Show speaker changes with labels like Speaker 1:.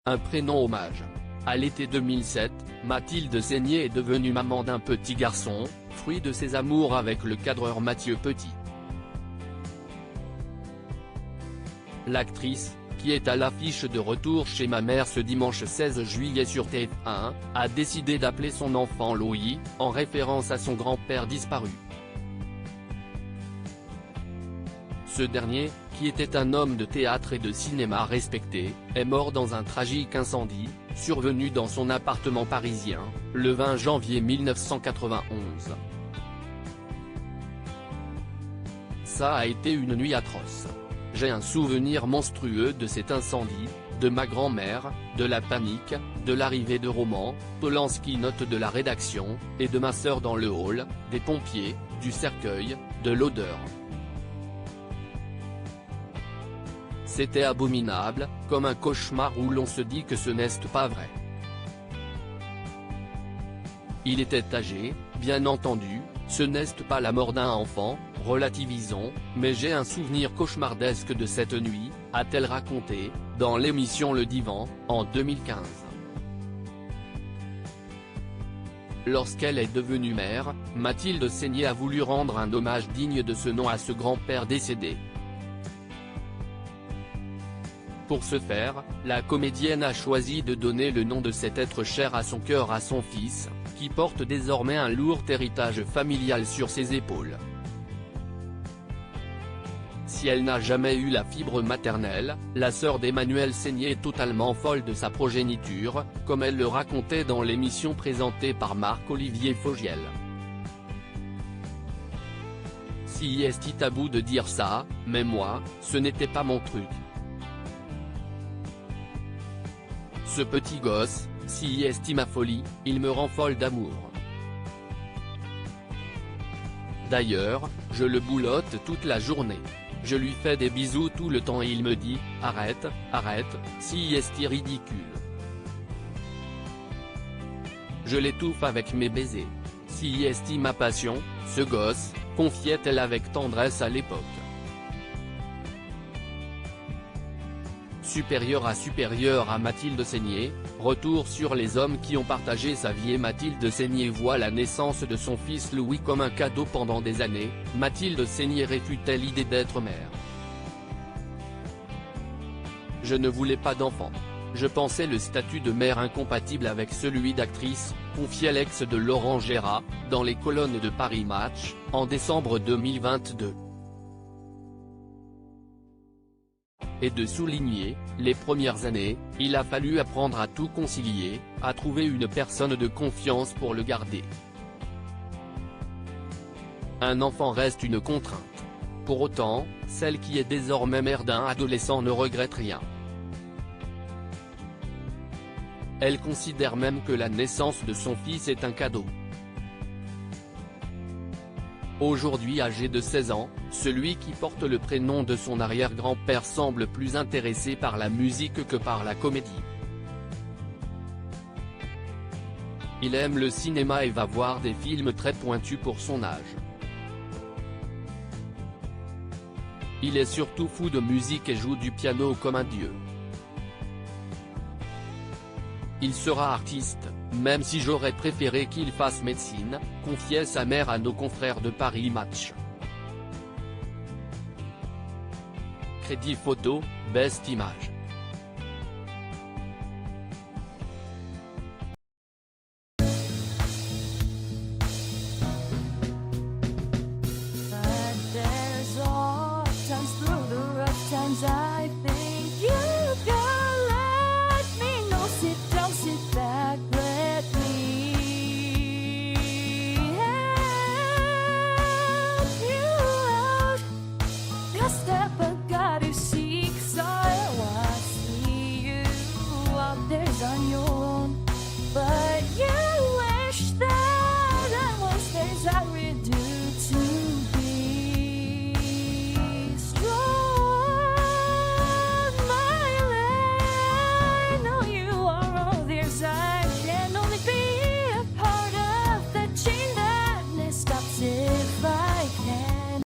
Speaker 1: Un prénom hommage. À l'été 2007, Mathilde Seigner est devenue maman d'un petit garçon, fruit de ses amours avec le cadreur Mathieu Petit. L'actrice, qui est à l'affiche de Retour chez ma mère ce dimanche 16 juillet sur TF1, a décidé d'appeler son enfant Louis, en référence à son grand-père disparu. Ce dernier, qui était un homme de théâtre et de cinéma respecté, est mort dans un tragique incendie, survenu dans son appartement parisien, le 20 janvier 1991. Ça a été une nuit atroce. J'ai un souvenir monstrueux de cet incendie, de ma grand-mère, de la panique, de l'arrivée de Roman Polanski, note de la rédaction, et de ma sœur dans le hall, des pompiers, du cercueil, de l'odeur. C'était abominable, comme un cauchemar où l'on se dit que ce n'est pas vrai. Il était âgé, bien entendu, ce n'est pas la mort d'un enfant, relativisons, mais j'ai un souvenir cauchemardesque de cette nuit, a-t-elle raconté, dans l'émission Le Divan, en 2015. Lorsqu'elle est devenue mère, Mathilde Seigner a voulu rendre un hommage digne de ce nom à ce grand-père décédé. Pour ce faire, la comédienne a choisi de donner le nom de cet être cher à son cœur à son fils, qui porte désormais un lourd héritage familial sur ses épaules. Si elle n'a jamais eu la fibre maternelle, la sœur d'Emmanuel Seigner est totalement folle de sa progéniture, comme elle le racontait dans l'émission présentée par Marc-Olivier Fogiel. Si est tabou de dire ça, mais moi, ce n'était pas mon truc. Ce petit gosse, si est ma folie, il me rend folle d'amour. D'ailleurs, je le boulotte toute la journée. Je lui fais des bisous tout le temps et il me dit « Arrête, arrête, si est ridicule ». Je l'étouffe avec mes baisers. Si est ma passion, ce gosse, confiait-elle avec tendresse à l'époque. Supérieur à Mathilde Seigner, retour sur les hommes qui ont partagé sa vie et Mathilde Seigner voit la naissance de son fils Louis comme un cadeau pendant des années. Mathilde Seigner réfute-t-elle l'idée d'être mère. Je ne voulais pas d'enfant. Je pensais le statut de mère incompatible avec celui d'actrice, confiait l'ex de Laurent Gérard, dans les colonnes de Paris Match, en décembre 2022. Et de souligner, les premières années, il a fallu apprendre à tout concilier, à trouver une personne de confiance pour le garder. Un enfant reste une contrainte. Pour autant, celle qui est désormais mère d'un adolescent ne regrette rien. Elle considère même que la naissance de son fils est un cadeau. Aujourd'hui âgé de 16 ans, celui qui porte le prénom de son arrière-grand-père semble plus intéressé par la musique que par la comédie. Il aime le cinéma et va voir des films très pointus pour son âge. Il est surtout fou de musique et joue du piano comme un dieu. Il sera artiste, même si j'aurais préféré qu'il fasse médecine, confiait sa mère à nos confrères de Paris Match. Crédit photo, Best Image.